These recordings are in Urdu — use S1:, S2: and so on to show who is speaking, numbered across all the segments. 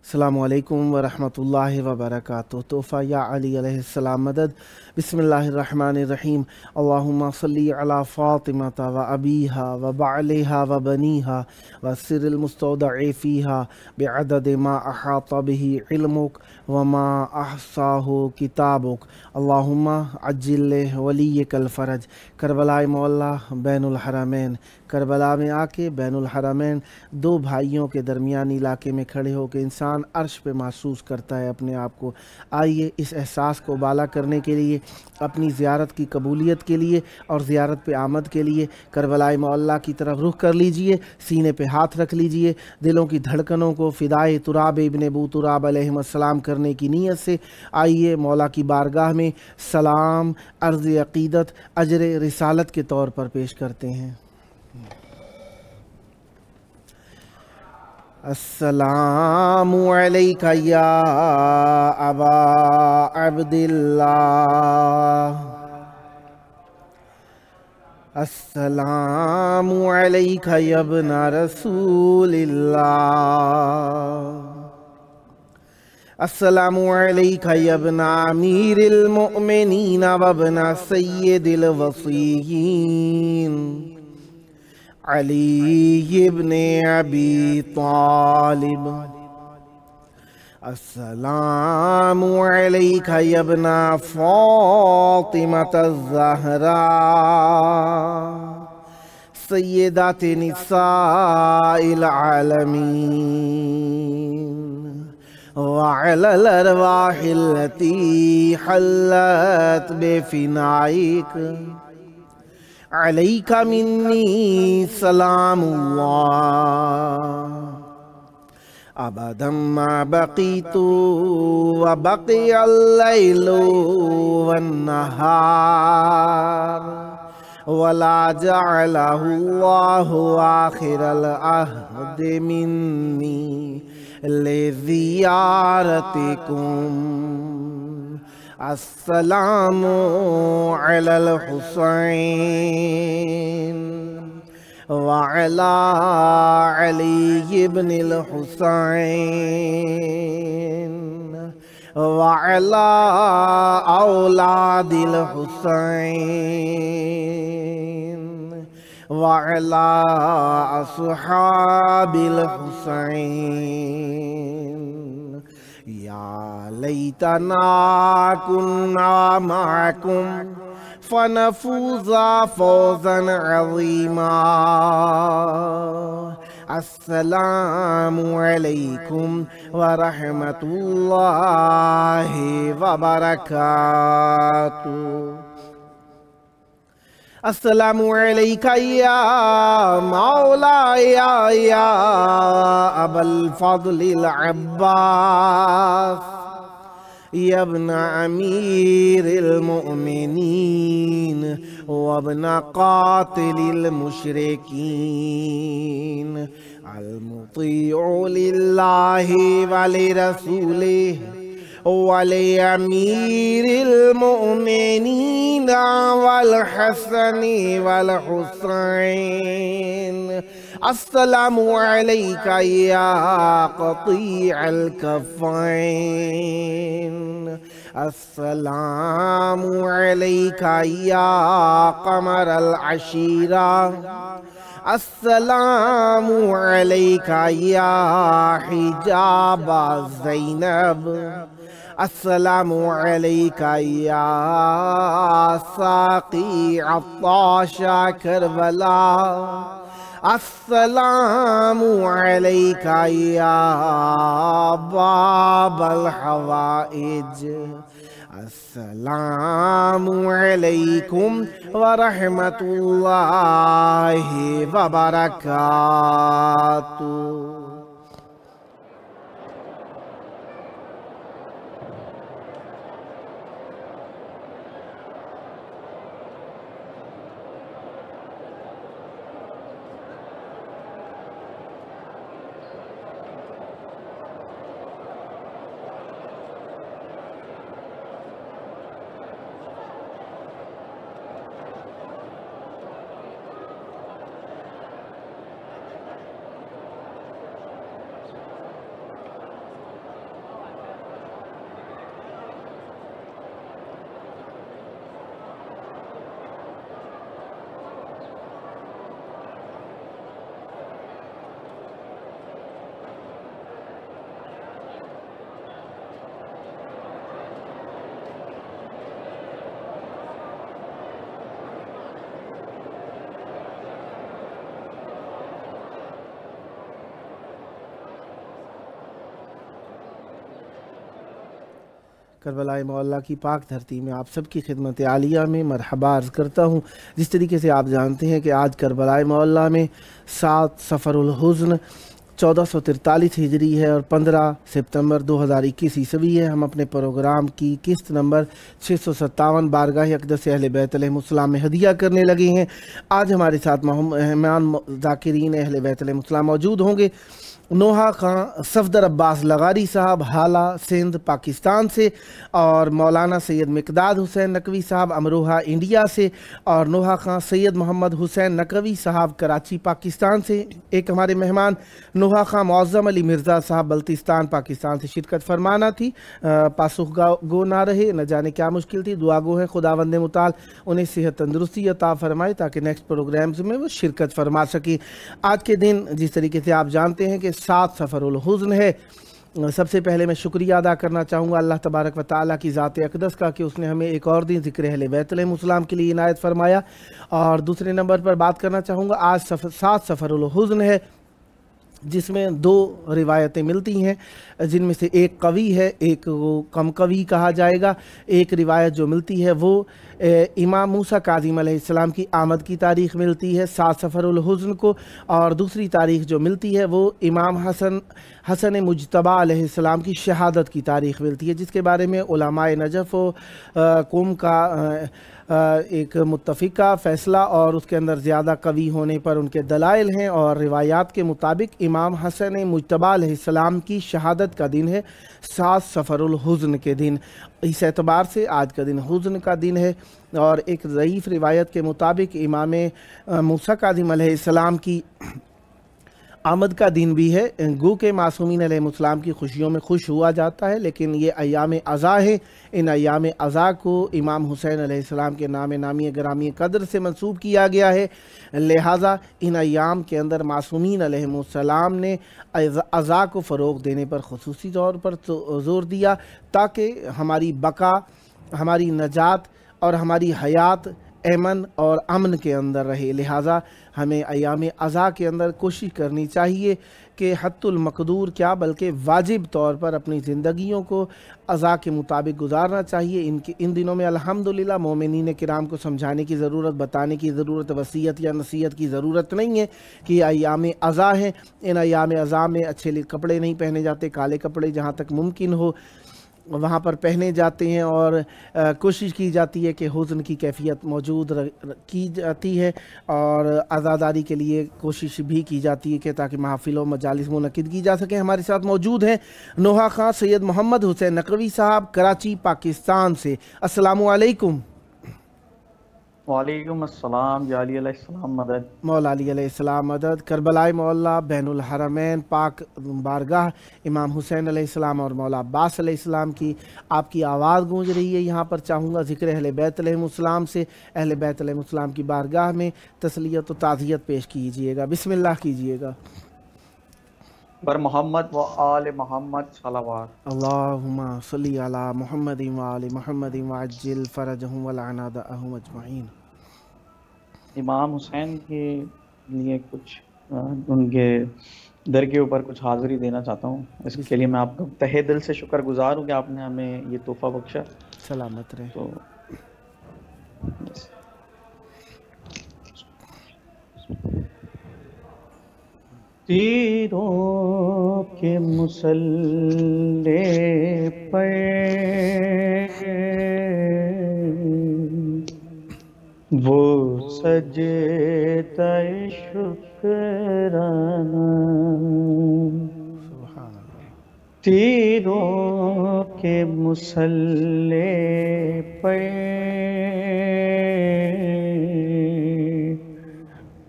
S1: السلام علیکم ورحمۃ اللہ وبرکاتہ۔ تحفہ یا علی علیہ السلام مدد۔ بسم اللہ الرحمن الرحیم۔ اللہم صلی علی فاطمۃ و ابیہا و بعلہا و بنیہا و سر المستودع فیہا بعدد ما احاط بہ علمک وما احصاہ کتابک۔ اللہم عجل ولیک الفرج۔ کربلا مولا بین الحرمین، کربلا میں آ کے بین الحرمین دو بھائیوں کے درمیانی علاقے میں کھڑے ہو کے انسان عرش پہ محسوس کرتا ہے اپنے آپ کو۔ آئیے اس احساس کو بالا کرنے کے لیے، اپنی زیارت کی قبولیت کے لیے اور زیارت پہ آمد کے لیے کربلا معلیٰ کی طرف رخ کر لیجئے، سینے پہ ہاتھ رکھ لیجئے، دلوں کی دھڑکنوں کو فدائے تراب ابن ابو تراب علیہ السلام کرنے کی نیت سے آئیے مولا کی بارگاہ میں سلام، عرض عقیدت، اجر رسالت کے طور پر پیش کرتے ہیں۔ السلام علیک یا ابا عبداللہ، السلام علیک یا ابن رسول اللہ، السلام علیک یا ابن امیر المؤمنین و ابن سید الوصیین علی ابن ابی طالب، السلام علیک یا ابن فاطمۃ الزہراء سیدات نساء العالمین وعلی الارواح التي حلت بفنائک، علیک منی سلام اللہ ابدا ما بقیت وبقی اللیل والنہار ولا جعلہ اللہ آخر العہد منی لزیارتکم۔ السلام علی الحسین وعلی علی ابن الحسین وعلی اولاد الحسین وعلی اصحاب الحسین۔ یا لیتنا کنا معکم فنفوز فوزا عظیما۔ السلام علیکم ورحمۃ اللہ وبرکاتہ۔ السلام علیک یا مولائی یا ابا الفضل العباس یا ابن امیر المؤمنین وابن قاتل المشرکین المطیع للہ ولرسولہ ولأمیر المؤمنین والحسن والحسین۔ السلام علیک یا قطیع الکفین، السلام علیک یا قمر العشیرہ، السلام علیک یا حجاب زینب، السلام علیک یا ساقی عطاش کربلا، السلام علیک یا باب الحوائج۔ السلام علیکم ورحمۃ اللہ وبرکاتہ۔ کربلائے معلیٰ کی پاک دھرتی میں آپ سب کی خدمت عالیہ میں مرحبا عرض کرتا ہوں۔ جس طریقے سے آپ جانتے ہیں کہ آج کربلائے معلیٰ میں 7 صفر الحزن 1443 ہجری ہے اور 15 ستمبر 2021 عیسوی ہے۔ ہم اپنے پروگرام کی قسط نمبر 657 بارگاہ اقدس اہل بیت علیہم السلام میں ہدیہ کرنے لگے ہیں۔ آج ہمارے ساتھ مہمان ذاکرین اہل بیت علیہم السلام موجود ہوں گے۔ نوحہ خان صفدر عباس لغاری صاحب حالہ سندھ پاکستان سے، اور مولانا سید مقداد حسین نقوی صاحب امروہہ انڈیا سے، اور نوحہ خان سید محمد حسین نقوی صاحب کراچی پاکستان سے۔ ایک ہمارے مہمان نوحہ خان معظم علی مرزا صاحب بلتستان پاکستان سے شرکت فرمانا تھی، پاسخ گو نہ رہے، نہ جانے کیا مشکل تھی۔ دعا گو ہے خداوند متعال انہیں صحت تندرستی عطا فرمائے تاکہ نیکسٹ پروگرامز میں وہ شرکت فرما سکیں۔ آج کے دن جس طریقے سے آپ جانتے ہیں کہ 7 صفر الحزن ہے، سب سے پہلے میں شکریہ ادا کرنا چاہوں گا اللہ تبارک و تعالیٰ کی ذات اقدس کا کہ اس نے ہمیں ایک اور دن ذکر اہل بیت علیہم السلام کے لیے عنایت فرمایا۔ اور دوسرے نمبر پر بات کرنا چاہوں گا، آج 7 صفر الحزن ہے جس میں 2 روایتیں ملتی ہیں، جن میں سے ایک قوی ہے، ایک وہ کم قوی کہا جائے گا۔ ایک روایت جو ملتی ہے وہ امام موسیٰ کاظم علیہ السلام کی آمد کی تاریخ ملتی ہے 7 صفر الحزن کو، اور دوسری تاریخ جو ملتی ہے وہ امام حسن مجتبیٰ علیہ السلام کی شہادت کی تاریخ ملتی ہے، جس کے بارے میں علماء نجف و قوم کا ایک متفقہ فیصلہ اور اس کے اندر زیادہ قوی ہونے پر ان کے دلائل ہیں۔ اور روایات کے مطابق امام حسن مجتبیٰ علیہ السلام کی شہادت کا دن ہے 7 صفر الحزن کے دن۔ اس اعتبار سے آج کا دن حزن کا دن ہے۔ اور ایک ضعیف روایت کے مطابق امام موسیٰ کاظم علیہ السلام کی آمد کا دن بھی ہے، گو کہ معصومین علیہ السلام کی خوشیوں میں خوش ہوا جاتا ہے، لیکن یہ ایام عزا ہے۔ ان ایام عزا کو امام حسین علیہ السلام کے نام نامی گرامی قدر سے منسوب کیا گیا ہے، لہٰذا ان ایام کے اندر معصومین علیہ السلام نے عزا کو فروغ دینے پر خصوصی طور پر زور دیا تاکہ ہماری بقا، ہماری نجات اور ہماری حیات امن اور امن کے اندر رہے۔ لہٰذا ہمیں ایام عزا کے اندر کوشش کرنی چاہیے کہ حت المقدور کیا بلکہ واجب طور پر اپنی زندگیوں کو عزا کے مطابق گزارنا چاہیے۔ ان دنوں میں الحمدللہ مومنین کرام کو سمجھانے کی ضرورت، بتانے کی ضرورت، وصیت یا نصیحت کی ضرورت نہیں ہے کہ یہ ایام عزا ہیں۔ ان ایام عزا میں اچھے کپڑے نہیں پہنے جاتے، کالے کپڑے جہاں تک ممکن ہو وہاں پر پہنے جاتے ہیں، اور کوشش کی جاتی ہے کہ حزن کی کیفیت موجود کی جاتی ہے، اور عزاداری کے لیے کوشش بھی کی جاتی ہے کہ تاکہ محافل و مجالس منعقد کی جا سکیں۔ ہمارے ساتھ موجود ہیں نوحہ خان سید محمد حسین نقوی صاحب کراچی پاکستان سے۔ السلام علیکم۔
S2: وعلیکم السلام، یا علی علیہ السلام مدد۔
S1: مولا علی علیہ السلام مدد۔ کربلائے معلیٰ بین الحرمین پاک بارگاہ امام حسین علیہ السلام اور مولا عباس علیہ السلام کی آپ کی آواز گونج رہی ہے۔ یہاں پر چاہوں گا ذکر اہل بیت علیہم السلام سے اہل بیت علیہم السلام کی بارگاہ میں تسلیت و تعزیت پیش کیجئے گا، بسم اللہ کیجئے گا۔
S2: بر محمد و آل محمد صلوات۔
S1: اللہم صلی علی محمد و آل محمد وعجل فرجہم ولعن اعداءہم اجمعین۔
S2: امام حسین کے لیے کچھ ان کے در کے اوپر کچھ حاضری دینا چاہتا ہوں۔ اس کے لیے میں آپ کا تہہ دل سے شکر گزار ہوں کہ آپ نے ہمیں یہ تحفہ بخشا۔
S1: سلامت رہے۔
S2: تو تیروں کے مسلح پر وہ سجدہ شکرانہ، تیروں کے مسلح پر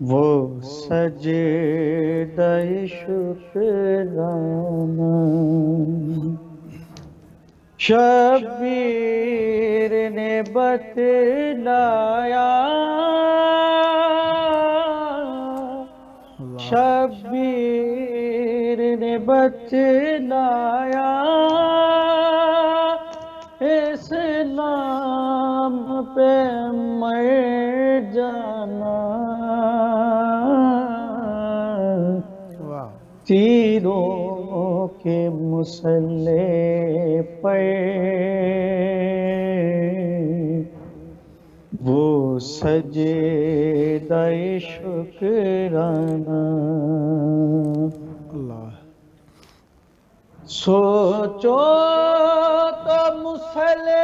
S2: وہ سجدہ شکرانہ، شبیر نے بتلایا، شبیر نے بتلایا، اسلام پہ مر جانا، تیروں کے مسلح پر سجدہ شکرانہ
S1: اللہ
S2: سوچو تو مسلمانوں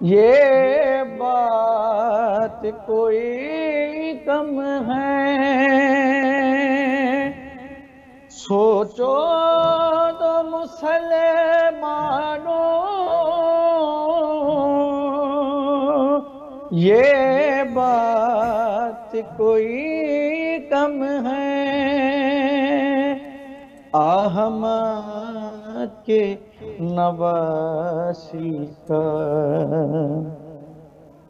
S2: یہ بات کوئی کم ہے سوچو تو مسلمانوں یہ بات کوئی کم ہے احمد کے نواسی کا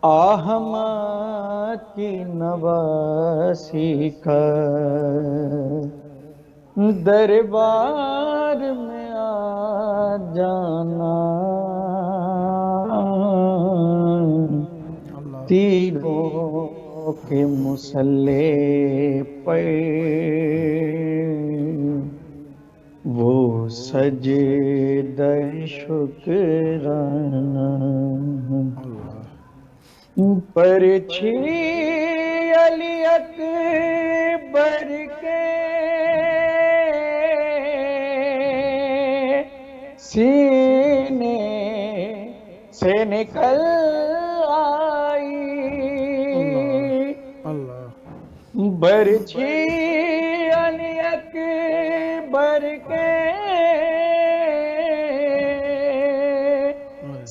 S2: احمد کی نواسی کا دربار میں آ جانا تیروں کے مسلح پر وہ سجدہ شکرانہ پرچھی علی اکبر کے سینے سے نکل آئی برچھی علی اکبر کے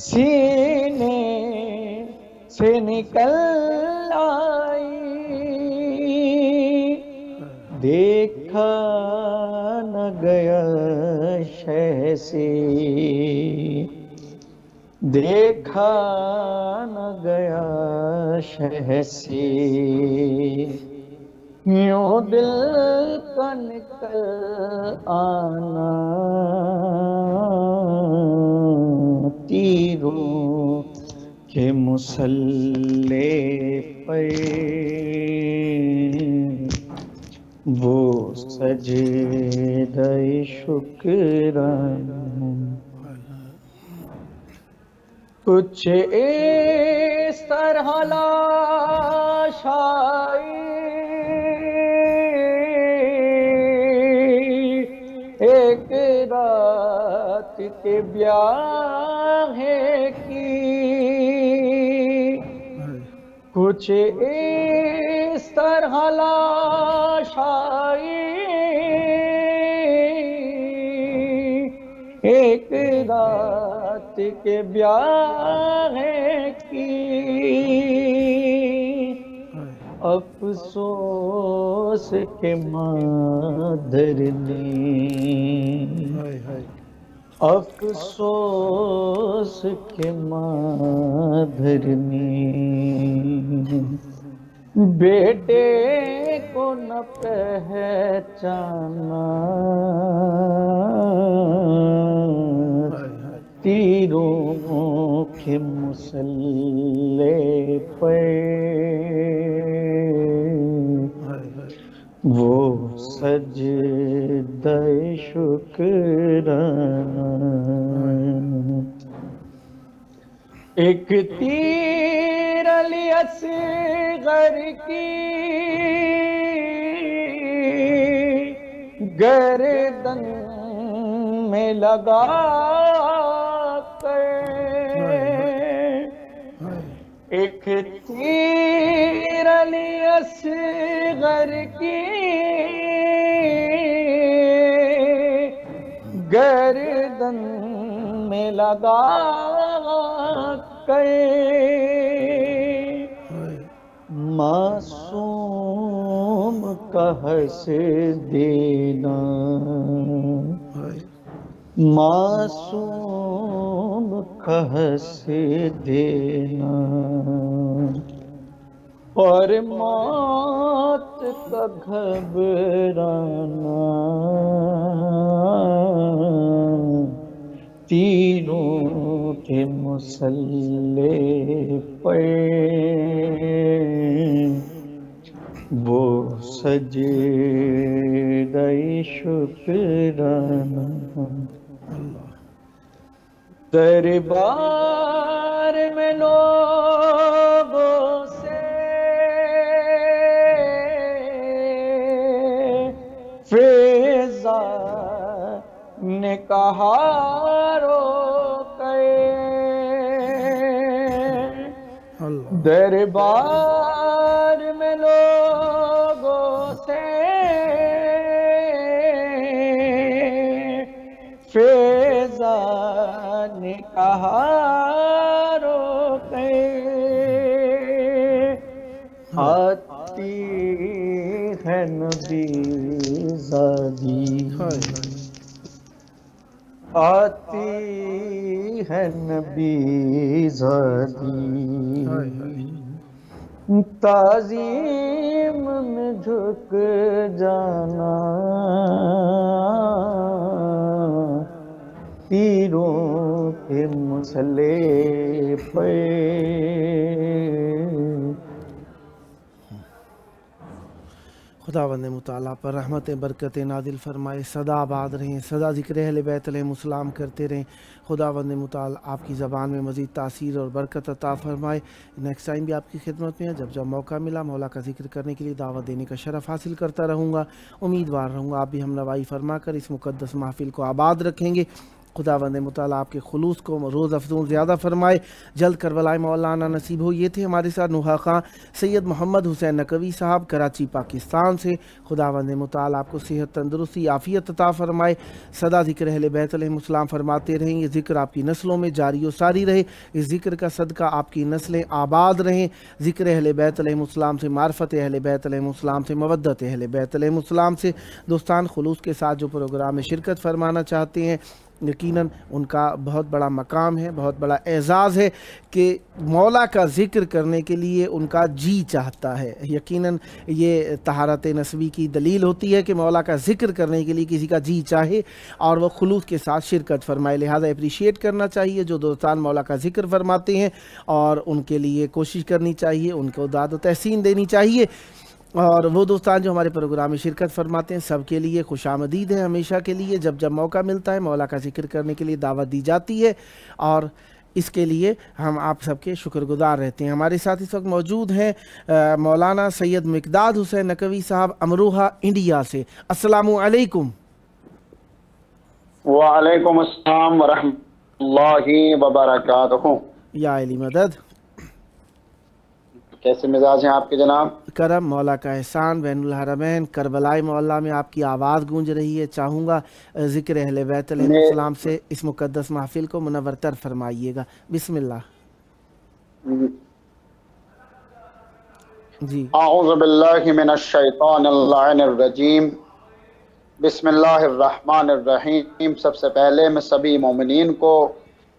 S2: سینے سے نکل آئی دیکھا نہ گیا شہ سے دیکھا نہ گیا شہ سے یوں دل کا نکل آنا تیروں کے مسلح پر وہ سجدہ شکرانہ کچھ اس طرح لاشائی ایک رات کے بیاہ کی کچھ اس طرح لاشائی ایک رات کے بیاہ کی افسوس کے مادر نے افسوس کے مادر نے بیٹے کو نہ پہچانا تیروں کے مسلح پر وہ سجدہ شکرانہ ایک تیر علی اصغر کی گردن میں لگا کر ایک تیر علی اصغر کی گردن میں لگا کر معصوم کا ہنس دینا معصوم کا ہنس دینا اور موت کا گھبرانا تیروں کے مسلح پر وہ سجدہ شکرانہ دربار میں لوگوں سے فضا نے کہا روکے، دربار میں لوگوں سے فضا نے کہا روکے، آتی ہے نبی زادی، آتی ہے نبی زادی، تعظیم میں جھک جانا تیروں کے مسلح پہ۔
S1: خداوند مطالعہ پر رحمتیں برکتیں نازل فرمائے، سدا آباد رہیں، سدا ذکر اہل بیت علیہم السلام کرتے رہیں۔ خداوند مطالعہ آپ کی زبان میں مزید تاثیر اور برکت عطا فرمائے۔ نیکسٹ ٹائم بھی آپ کی خدمت میں ہے، جب موقع ملا مولا کا ذکر کرنے کے لیے دعوت دینے کا شرف حاصل کرتا رہوں گا، امیدوار رہوں گا آپ بھی ہم نوائی فرما کر اس مقدس محفل کو آباد رکھیں گے۔ خداوند مطالعہ آپ کے خلوص کو روز افزون زیادہ فرمائے، جلد کربلائے مولانا نصیب ہو۔ یہ تھے ہمارے ساتھ نوحہ خان سید محمد حسین نقوی صاحب کراچی پاکستان سے۔ خداوند مطالعہ آپ کو صحت تندرستی عافیت عطا فرمائے، سدا ذکر اہل بیت علیہم السلام فرماتے رہیں، یہ ذکر آپ کی نسلوں میں جاری و ساری رہے، اس ذکر کا صدقہ آپ کی نسلیں آباد رہیں، ذکر اہل بیت علیہم السلام سے، معرفت اہل بیت علیہم السلام سے، مودت اہل بیت علیہم السلام سے۔ دوستان خلوص کے ساتھ جو پروگرام میں شرکت فرمانا چاہتے ہیں، یقیناً ان کا بہت بڑا مقام ہے، بہت بڑا اعزاز ہے کہ مولا کا ذکر کرنے کے لیے ان کا جی چاہتا ہے۔ یقیناً یہ طہارت نسبی کی دلیل ہوتی ہے کہ مولا کا ذکر کرنے کے لیے کسی کا جی چاہے اور وہ خلوص کے ساتھ شرکت فرمائے، لہذا اپریشیٹ کرنا چاہیے جو دوستان مولا کا ذکر فرماتے ہیں، اور ان کے لیے کوشش کرنی چاہیے، ان کو داد و تحسین دینی چاہیے۔ اور وہ دوستان جو ہمارے پروگرام میں شرکت فرماتے ہیں، سب کے لیے خوش آمدید ہے ہمیشہ کے لیے۔ جب موقع ملتا ہے مولا کا ذکر کرنے کے لیے دعوت دی جاتی ہے، اور اس کے لیے ہم آپ سب کے شکر گزار رہتے ہیں۔ ہمارے ساتھ اس وقت موجود ہیں مولانا سید مقداد حسین نقوی صاحب امروہہ انڈیا سے۔ السلام علیکم۔
S3: وعلیکم السلام ورحمۃ اللہ وبرکاتہ۔
S1: یا علی مدد۔
S3: کیسے مزاج ہیں آپ کے جناب؟
S1: کرم مولا کا احسان، بین الحرمین کربلائے مولا میں آپ کی آواز گونج رہی ہے۔ چاہوں گا ذکر اہل بیت علیہ السلام سے اس مقدس محفل کو منورتر فرمائیے گا۔ بسم اللہ۔ جی
S3: اعوذ باللہ من الشیطان اللعین الرجیم، بسم اللہ الرحمن الرحیم۔ سب سے پہلے میں سبھی مومنین کو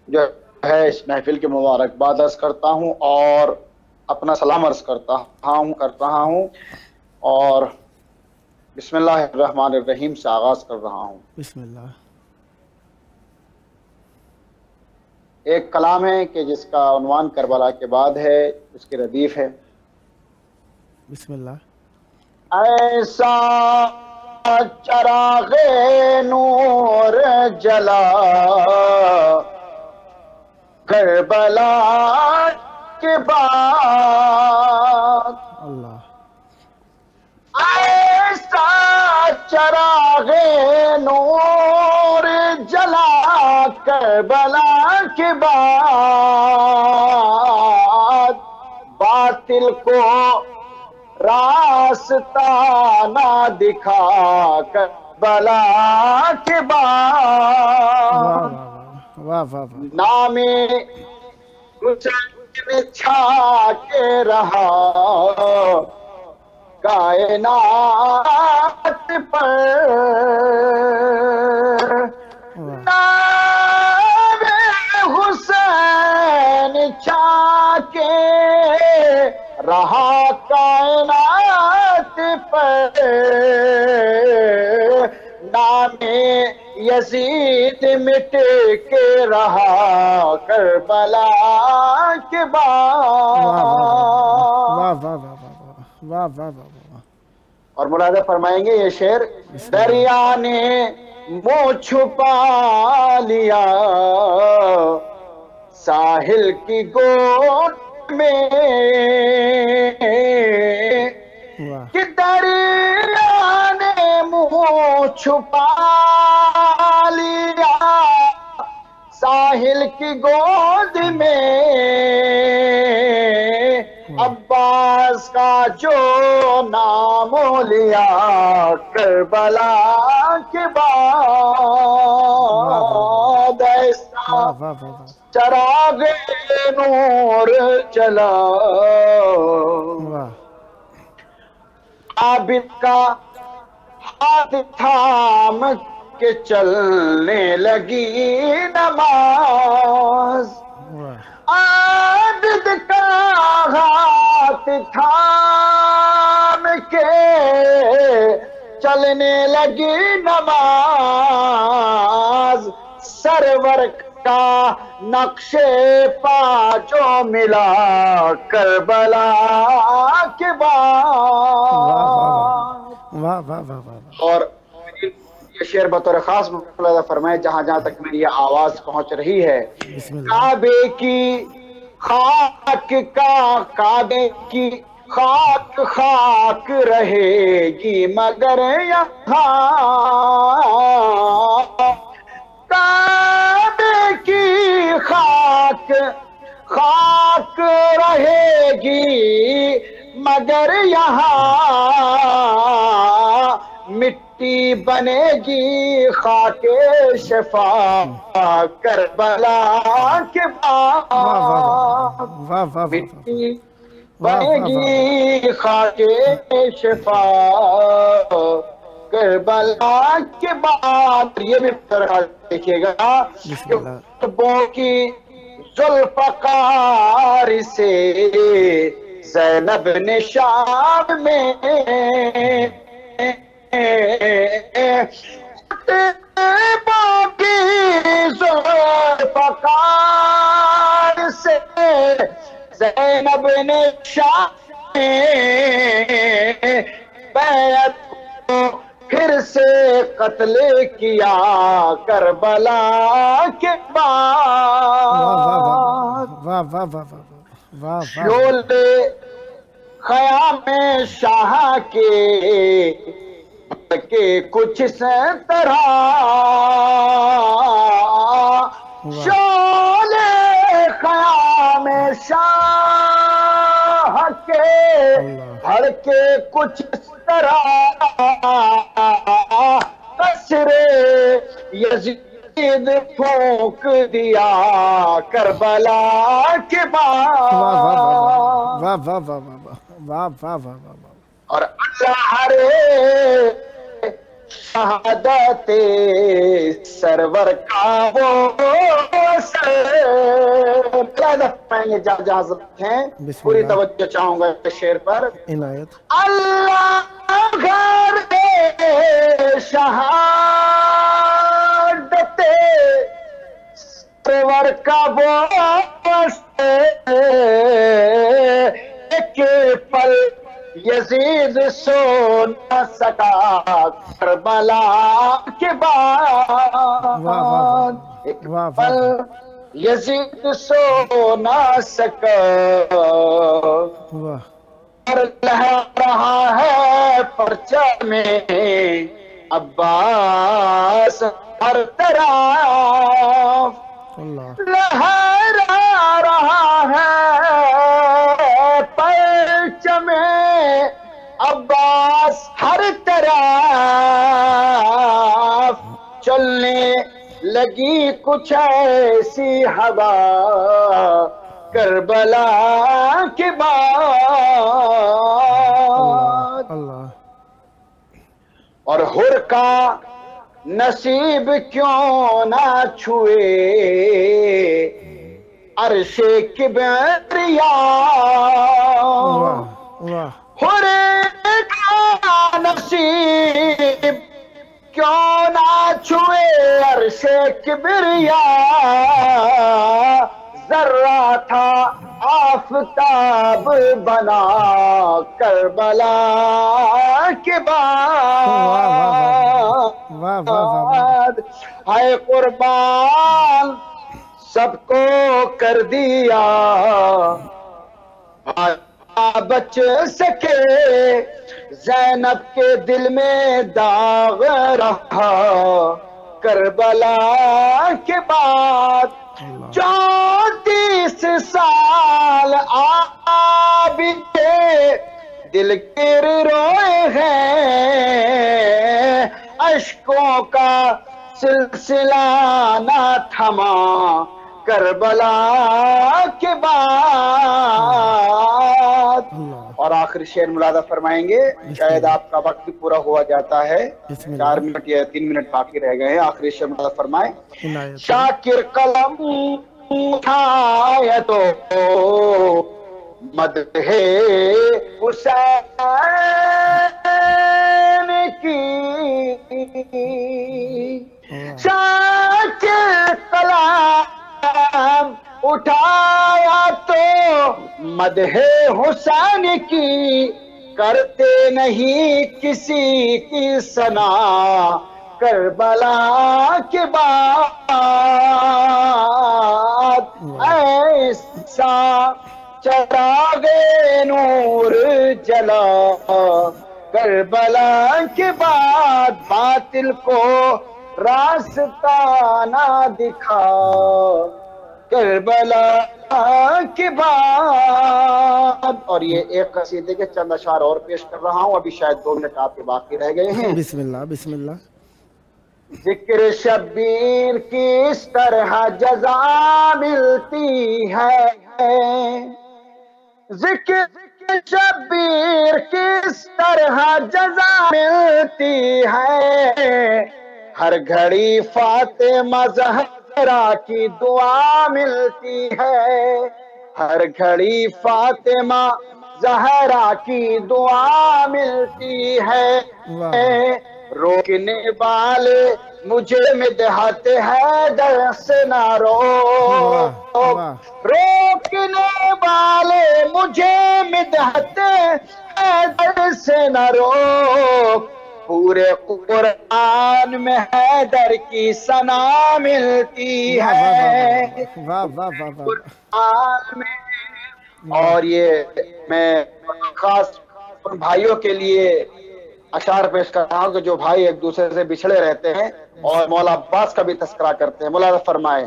S3: جو ہے اس محفل کی مبارکباد عرض کرتا ہوں اور اپنا سلام عرض کرتا رہا ہوں اور بسم اللہ الرحمن الرحیم سے آغاز کر رہا ہوں۔
S1: بسم اللہ۔
S3: ایک کلام ہے کہ جس کا عنوان کربلا کے بعد ہے، اس کی ردیف ہے۔
S1: بسم اللہ۔
S3: ایسا چراغ نور جلا کربلا کے بعد،
S1: اللہ۔
S3: ایسا چراغ نور جلا کربلا کے بعد، باطل کو راستہ نہ دکھا کربلا کے بعد،
S1: واہ واہ واہ۔
S3: نام حسین چھا کے رہا کائنات پر، نام حسین چھا کے رہا کائنات پر، نام یزید مٹ کے رہا کربلا کے بعد۔
S1: واہ واہ واہ واہ واہ واہ۔
S3: اور ملاحظہ فرمائیں گے یہ شعر، دریا نے منہ چھپا لیا ساحل کی گود میں
S1: واہ
S3: کہ دریا نے منہ چھپا لیا ساحل کی گود میں عباس کا جو نام لیا کربلا کے بعد ایسا
S1: واہ واہ واہ
S3: چراغ نور چلا
S1: واہ
S3: عابد کا ہاتھ تھام کے چلنے لگی نماز
S1: واہ
S3: عابد کا ہاتھ تھام کے چلنے لگی نماز سرور کا نقش پا جو ملا کربلا کے بعد
S1: واہ واہ واہ واہ
S3: اور یہ شعر بطور خاص ملاحظہ فرمائے جہاں جہاں تک میری یہ آواز پہنچ رہی ہے
S1: بسم اللہ
S3: کعبے کی خاک کا کعبے کی خاک خاک رہے گی مگر یہاں کعبے کی خاک خاک رہے گی مگر یہاں مٹی بنے گی خاک شفا کربلا کے بعد
S1: واہ واہ واہ
S3: مٹی بنے گی خاک شفا کربلا کے بعد یہ بھی دیکھیے گا
S1: بسم
S3: کہ
S1: اللہ
S3: قطبوں کی ذوالفقار سے زینب نے شام میں قطبوں کی ذوالفقار سے زینب نے شام میں بیعت کو پھر سے قتل کیا کربلا کے بعد
S1: واہ واہ واہ واہ واہ
S3: شعلے خیام شاہ کے کچھ سے طرح شعلے خیام شاہ کے بھڑ کے کچھ طرح قصر یزید پھونک دیا کربلا کے بعد
S1: واہ واہ واہ واہ واہ واہ واہ
S3: اور اللہ رے شہادت سرور کا وہ سر میں جہاں جہاں ہیں پوری توجہ چاہوں گا اس شعر پر
S1: عنایت
S3: اللہ گھر شہادت سرور کا وہ ایک پل یزید سو نہ سکا کربلا کے بعد ایک پل یزید سو نہ سکا اور لہرا رہا ہے پرچم میں عباس ہر طرف لہرا رہا ہے پرچم عباس ہر طرف چلنے لگی کچھ ایسی ہوا کربلا کے بعد اور حر کا نصیب کیوں نہ چھوئے عرش کبریا حر کا نصیب کیوں نہ چھوئے عرش کبریا ذرہ تھا آفتاب بنا کربلا کے بعد ہے قربان سب کو کر دیا بچ سکے زینب کے دل میں داغ رہا کربلا کے بعد 34 سال آبی کے دل گر روئے ہیں اشکوں کا سلسلہ نہ تھما کربلا کے بعد. اور آخری شعر ملاحظہ فرمائیں گے, شاید آپ کا وقت بھی پورا ہوا جاتا ہے, 4 منٹ یا 3 منٹ باقی رہ گئے ہیں. آخری شعر ملاحظہ فرمائیں. شاکر قلم اٹھایا تو مدح حسین کی, شاکر قلم اٹھایا تو مدح حسین کی, کرتے نہیں کسی کی ثنا کربلا کے بعد. ایسا چراغ نور جلا کربلا کے بعد, باطل کو راستہ نہ دکھا کربلا کے بعد. اور یہ ایک قصیدے کے چند اشعار اور پیش کر رہا ہوں, ابھی شاید 2 منٹ آپ کے باقی رہ گئے ہیں.
S1: بسم اللہ بسم اللہ.
S3: ذکر شبیر کی اس طرح جزا ملتی ہے, ذکر شبیر کی اس طرح جزا ملتی ہے, ہر گھڑی فاطمہ زہرا کی دعا ملتی ہے, ہر گھڑی فاطمہ زہرا کی دعا ملتی ہے. روکنے والے مجھے مدحت حیدر سے نہ روک, روکنے والے مجھے مدحت حیدر سے نہ روک, پورے قرآن میں حیدر کی ثنا ملتی ہے قرآن میں. اور یہ میں خاص بھائیوں کے لیے اشعار پیش کر رہا ہوں کہ جو بھائی ایک دوسرے سے بچھڑے رہتے ہیں اور مولا عباس کا بھی تذکرہ کرتے ہیں. مولا فرمائے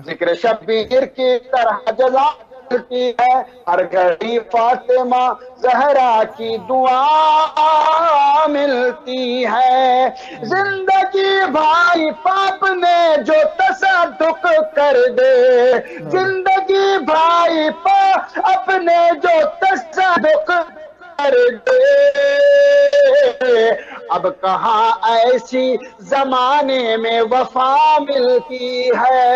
S3: ذکر شبیر کی طرح جزا ملتی ہے, ہر گھڑی فاطمہ زہرا کی دعا ملتی ہے. زندگی بھائی پاپ نے جو تصدق کر دے, زندگی بھائی پاپ اپنے جو تصدق کر دے, اب کہاں ایسی زمانے میں وفا ملتی ہے.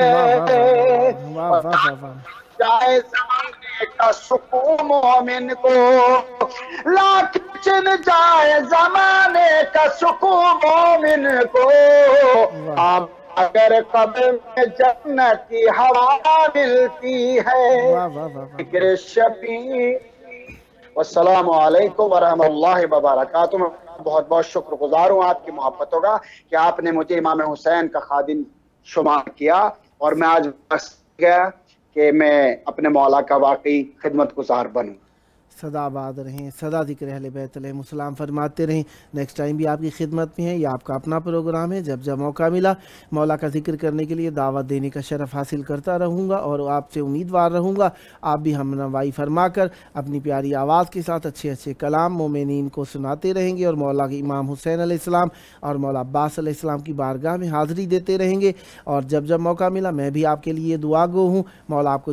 S3: چاہے زمانے کا سکون مومن کو لاکھ چن جائے, زمانے کا سکون مومن کو اگر قبر میں جنت کی ہوا ملتی ہے. ذکر شبیر. والسلام علیکم ورحمۃ اللہ وبرکاتہ. میں بہت بہت شکر گزار ہوں آپ کی محبتوں کا کہ آپ نے مجھے امام حسین کا خادم شمار کیا, اور میں آج بس گیا کہ میں اپنے مولا کا واقعی خدمت گزار بنوں.
S1: سدا آباد رہیں, سدا ذکر اہل بیت علیہم السلام فرماتے رہیں. نیکسٹ ٹائم بھی آپ کی خدمت میں ہے, یہ آپ کا اپنا پروگرام ہے. جب جب موقع ملا مولا کا ذکر کرنے کے لیے دعوت دینے کا شرف حاصل کرتا رہوں گا, اور آپ سے امیدوار رہوں گا آپ بھی ہم نوائی فرما کر اپنی پیاری آواز کے ساتھ اچھے اچھے کلام مومنین کو سناتے رہیں گے, اور مولا کے امام حسین علیہ السلام اور مولا عباس علیہ السلام کی بارگاہ میں حاضری دیتے رہیں گے. اور جب جب موقع ملا میں بھی آپ کے لیے دعا گو ہوں, مولا آپ کو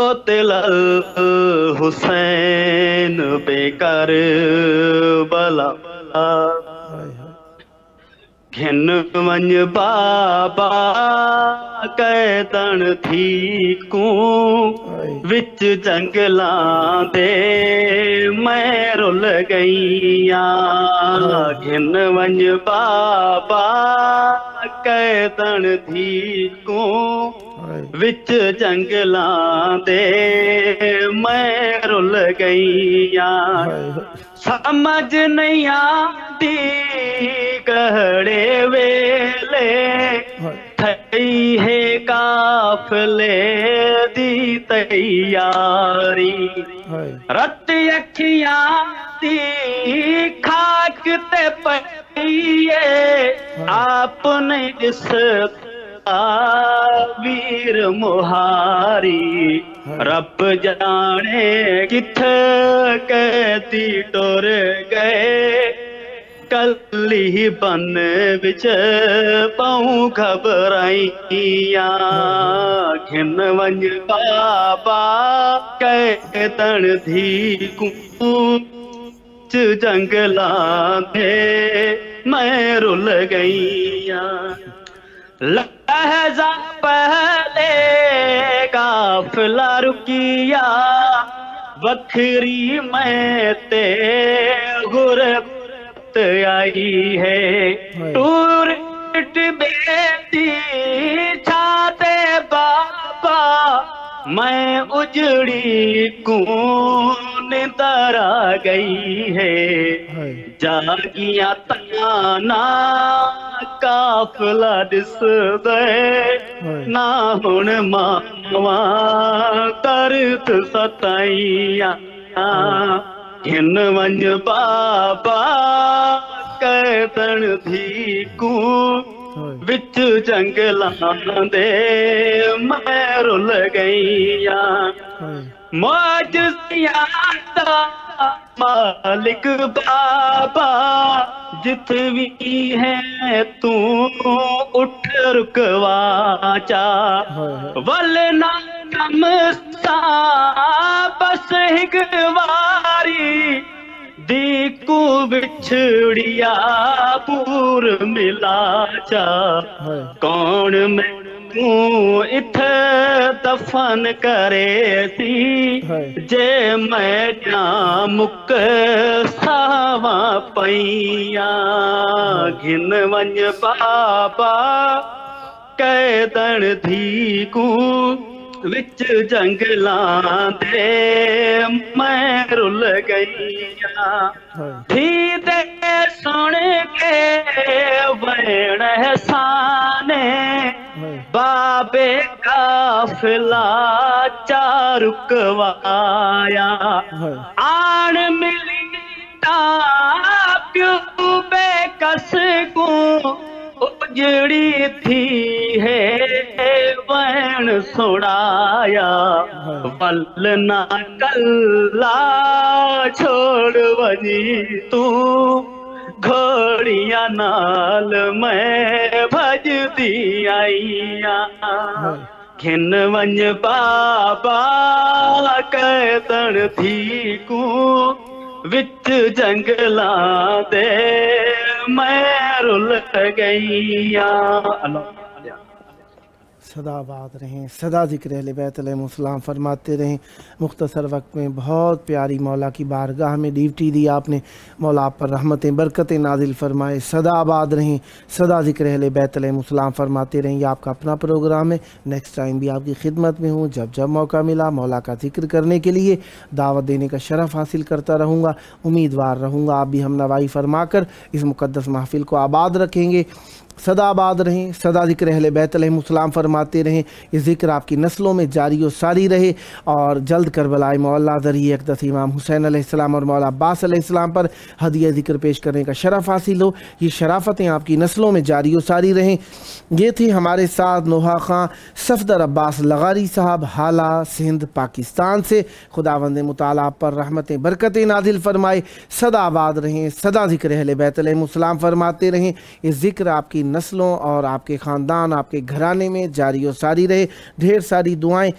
S4: قتل الحسین بے کربلا گھن ونج بابا قیدن تھی کوں وچ جنگلاں دے میں رل گئیاں گھن ونج بابا قیدن تھی کوں وچ جنگلاں دے میں رل گئیاں سمجھ نہیں آتی کہڑے ویلے تھئی ہے قافلے دی تیاری رت اکھیاں دی خاک تے پئیے آپ نے اس ویر مہاری رب جانے کتھے کہتی ٹر گئے کلی بن وچ پاؤں گھبرائیاں گھن ونج بابا قیدن تھی کوں جنگلاں دے میں رل گئیاں لحظہ پہلے قافلہ رکیا وکھری میں تے غربت آئی ہے ٹورٹ بیٹی چھاتے بابا میں اجڑی کون در آ گئی ہے جاگیاں تانا قافلہ دس دے نہ ہن ماواں درد ستائیاں گھن ونج بابا قیدن تھی کوں وچ جنگلاں دے میں رل گئیاں معجزیاں دا مالک بابا جت بھی ہے تو اٹھ رکوا چا ولنا کم سا بس ہک واری دیکھو بچھڑیا پور ملا چا کون میں اتھے دفن کرے سی جے میں جامک ساواں پئیاں گھن ونج بابا قیدن تھی کوں وچ جنگلاں دے میں رل گئیاں تھی دے سن کے وین احسانے بابے قافلہ چارکوایا آن ملی پیو بے کس کو اجڑی تھی ہے وین سڑایا ولنا کلا چھوڑ ونی تو گھوڑیاں نال میں بھج دی آئیاں گھن ونج بابا قیدن تھی کوں وچ جنگلاں دے میں رل گئیاں اللہ
S1: صدا آباد رہیں صدا ذکر اہل بیت علیہ السلام فرماتے رہیں مختصر وقت میں بہت پیاری مولا کی بارگاہ میں ڈیوٹی دی آپ نے مولا آپ پر رحمتیں برکتیں نازل فرمائے صدا آباد رہیں صدا ذکر اہل بیت علیہ السلام فرماتے رہیں یہ آپ کا اپنا پروگرام ہے نیکسٹ ٹائم بھی آپ کی خدمت میں ہوں جب موقع ملا مولا کا ذکر کرنے کے لیے دعوت دینے کا شرف حاصل کرتا رہوں گا امیدوار رہوں گا آپ بھی ہم نوائی فرما کر اس مقدس محفل کو آباد رکھیں گے صدا آباد رہیں صدا ذکر اہل بیت علیہ السلام فرماتے رہیں یہ ذکر آپ کی نسلوں میں جاری و ساری رہے اور جلد کربلائے مولا ذریعہ اقدس امام حسین علیہ السلام اور مولا عباس علیہ السلام پر ہدیہ ذکر پیش کرنے کا شرف حاصل ہو یہ شرافتیں آپ کی نسلوں میں جاری و ساری رہیں یہ تھی ہمارے ساتھ نوحہ خان صفدر عباس لغاری صاحب حالہ سندھ پاکستان سے خداوند متعالی آپ پر رحمتیں برکتیں نازل فرمائے صدا آباد رہیں صدا ذکر اہل بیت علیہ السلام فرماتے رہیں یہ ذکر آپ کی نسلوں اور آپ کے خاندان آپ کے گھرانے میں جاری و ساری رہے ڈھیر ساری دعائیں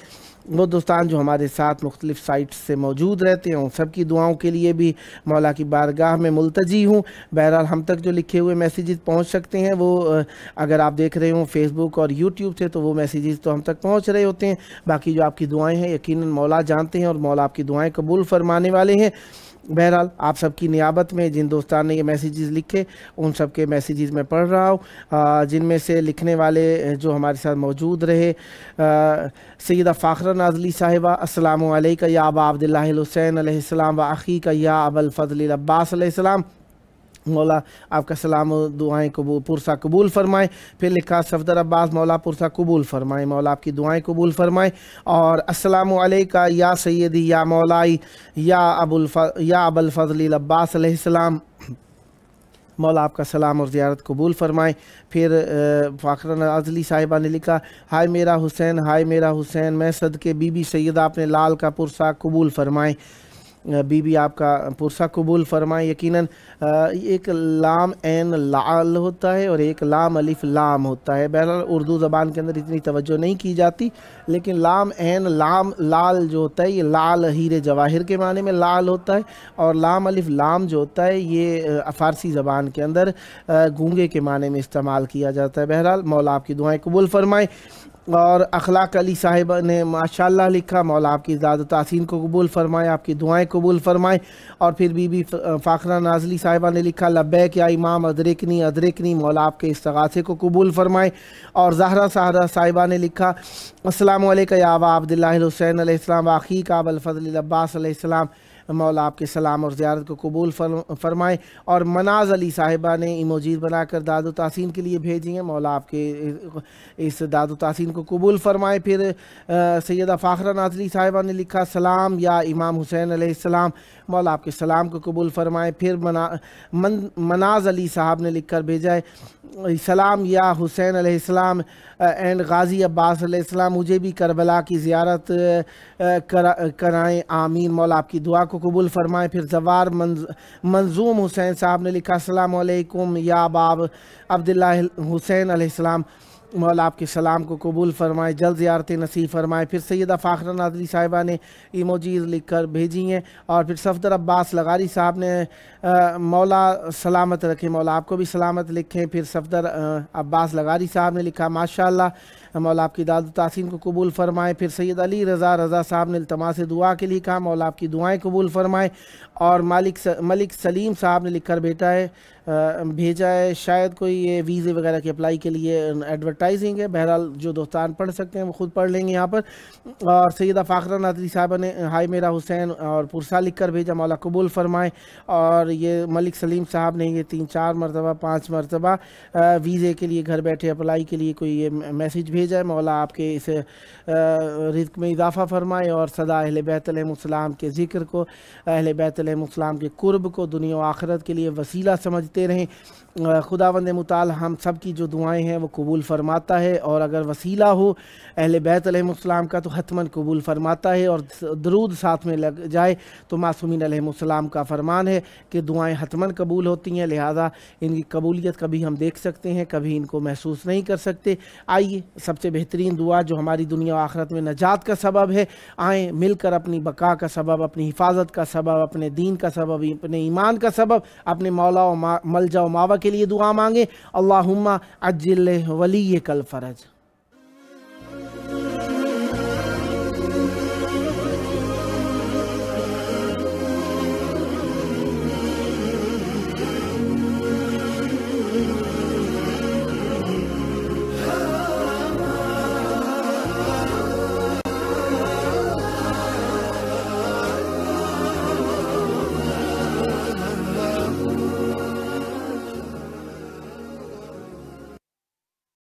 S1: وہ دوستان جو ہمارے ساتھ مختلف سائٹس سے موجود رہتے ہیں، ان سب کی دعاؤں کے لیے بھی مولا کی بارگاہ میں ملتجی ہوں۔ بہرحال ہم تک جو لکھے ہوئے میسیجز پہنچ سکتے ہیں، وہ اگر آپ دیکھ رہے ہوں فیس بک اور یوٹیوب سے تو وہ میسیجز تو ہم تک پہنچ رہے ہوتے ہیں۔ باقی جو آپ کی دعائیں ہیں یقیناً مولا جانتے ہیں اور مولا آپ کی دعائیں قبول فرمانے والے ہیں۔ بہرحال آپ سب کی نیابت میں جن دوستان نے یہ میسیجز لکھے ان سب کے میسیجز میں پڑھ رہا ہوں، جن میں سے لکھنے والے جو ہمارے ساتھ موجود رہے، سیدہ فاخرہ نازلی صاحبہ، السلام علیکم یا ابا عبداللہ الحسین علیہ السلام و اخیک یا ابا الفضل العباس علیہ السلام، مولا آپ کا سلام و دعائیں پرسا قبول فرمائیں۔ پھر لکھا صفدر عباس، مولا پرسا قبول فرمائیں، مولا آپ کی دعائیں قبول فرمائیں۔ اور السلام علیکہ یا سیدی یا مولائی یا ابا الفضل العباس علیہ السلام، مولا آپ کا سلام اور زیارت قبول فرمائیں۔ پھر فاخرہ نازلی صاحبہ نے لکھا، ہائے میرا حسین، ہائے میرا حسین، میں صدقے بی بی سیدہ اپنے لال کا پرسا قبول فرمائیں۔ بی بی آپ کا پرسا قبول فرمائیں۔ یقیناً ایک لام عین لال ہوتا ہے اور ایک لام الف لام ہوتا ہے، بہرحال اردو زبان کے اندر اتنی توجہ نہیں کی جاتی، لیکن لام عین لام لال جو ہوتا ہے یہ لال ہیرے جواہر کے معنی میں لال ہوتا ہے، اور لام الف لام جو ہوتا ہے یہ فارسی زبان کے اندر گونگے کے معنی میں استعمال کیا جاتا ہے۔ بہرحال مولا آپ کی دعائیں قبول فرمائیں۔ اور اخلاق علی صاحبہ نے ماشاءاللہ لکھا، مولا آپ کی ذات و تحسین کو قبول فرمائے، آپ کی دعائیں قبول فرمائیں۔ اور پھر بی بی فاخرہ نازلی صاحبہ نے لکھا، لبیک یا امام ادرکنی ادرکنی، مولا آپ کے استغاثے کو قبول فرمائیں۔ اور زہرہ صاحبہ نے لکھا، السلام علیکم یا ابا عبداللہ الحسین علیہ السلام و اخیک ابا الفضل العباس علیہ السلام، مولا آپ کے سلام اور زیارت کو قبول فرمائیں۔ اور مناز علی صاحبہ نے ایموجیز بنا کر داد و تحسین کے لیے بھیجی ہیں، مولا آپ کے اس داد و تحسین کو قبول فرمائیں۔ پھر سیدہ فاخرہ نازلی صاحبہ نے لکھا، سلام یا امام حسین علیہ السلام، مولا آپ کے سلام کو قبول فرمائیں۔ پھر مناز علی صاحب نے لکھ کر بھیجا ہے، سلام یا حسین علیہ السلام اینڈ غازی عباس علیہ السلام، مجھے بھی کربلا کی زیارت کرائیں، آمین، مولا آپ کی دعا کو قبول فرمائیں۔ پھر زوار منظوم حسین صاحب نے لکھا، السلام علیکم یا باب عبداللہ حسین علیہ السلام، مولا آپ کے سلام کو قبول فرمائے، جلد زیارت نصیب فرمائے۔ پھر سیدہ فاخرہ نازلی صاحبہ نے ایموجیز لکھ کر بھیجی ہیں۔ اور پھر صفدر عباس لغاری صاحب نے مولا سلامت رکھے، مولا آپ کو بھی سلامت لکھیں۔ پھر صفدر عباس لغاری صاحب نے لکھا، ماشاءاللہ، مولا آپ کی داد و تحسین کو قبول فرمائے۔ پھر سید علی رضا صاحب نے التماس دعا کے لیے کہا، مولا آپ کی دعائیں قبول فرمائے۔ اور ملک سلیم صاحب نے لکھ کر بھیجا ہے، شاید کوئی یہ ویزے وغیرہ کے اپلائی کے لیے ایڈورٹائزنگ ہے، بہرحال جو دوستان پڑھ سکتے ہیں وہ خود پڑھ لیں گے یہاں پر۔ اور سیدہ فاخرہ نازلی صاحبہ نے ہائے میرا حسین اور پرسا لکھ کر بھیجا، مولا قبول فرمائے۔ اور یہ ملک سلیم صاحب نے یہ 3-4 مرتبہ 5 مرتبہ ویزے کے لیے گھر بیٹھے اپلائی کے لیے کوئی یہ میسیج بھیجا ہے، مولا آپ کے اس رزق میں اضافہ فرمائے اور سدا اہل بیت علیہ السلام کے ذکر کو، اہل بیت علیہ السلام کے قرب کو دنیا و آخرت کے لیے وسیلہ سمجھتے رہیں۔ خداوند متعال ہم سب کی جو دعائیں ہیں وہ قبول فرماتا ہے، اور اگر وسیلہ ہو اہل بیت علیہ السلام کا تو حتماً قبول فرماتا ہے، اور درود ساتھ میں لگ جائے تو معصومین علیہ السلام کا فرمان ہے کہ دعائیں حتماً قبول ہوتی ہیں، لہذا ان کی قبولیت کبھی ہم دیکھ سکتے ہیں، کبھی ان کو محسوس نہیں کر سکتے۔ آئیے سب سے بہترین دعا جو ہماری دنیا و آخرت میں نجات کا سبب ہے، آئیں مل کر اپنی بقا کا سبب، اپنی حفاظت کا سبب، اپنے دین کا سبب، اپنے ایمان کا سبب، اپنے مولا و ملجا و ماوا کے لیے دعا مانگیں۔ اللہم عجل ولیک الفرج۔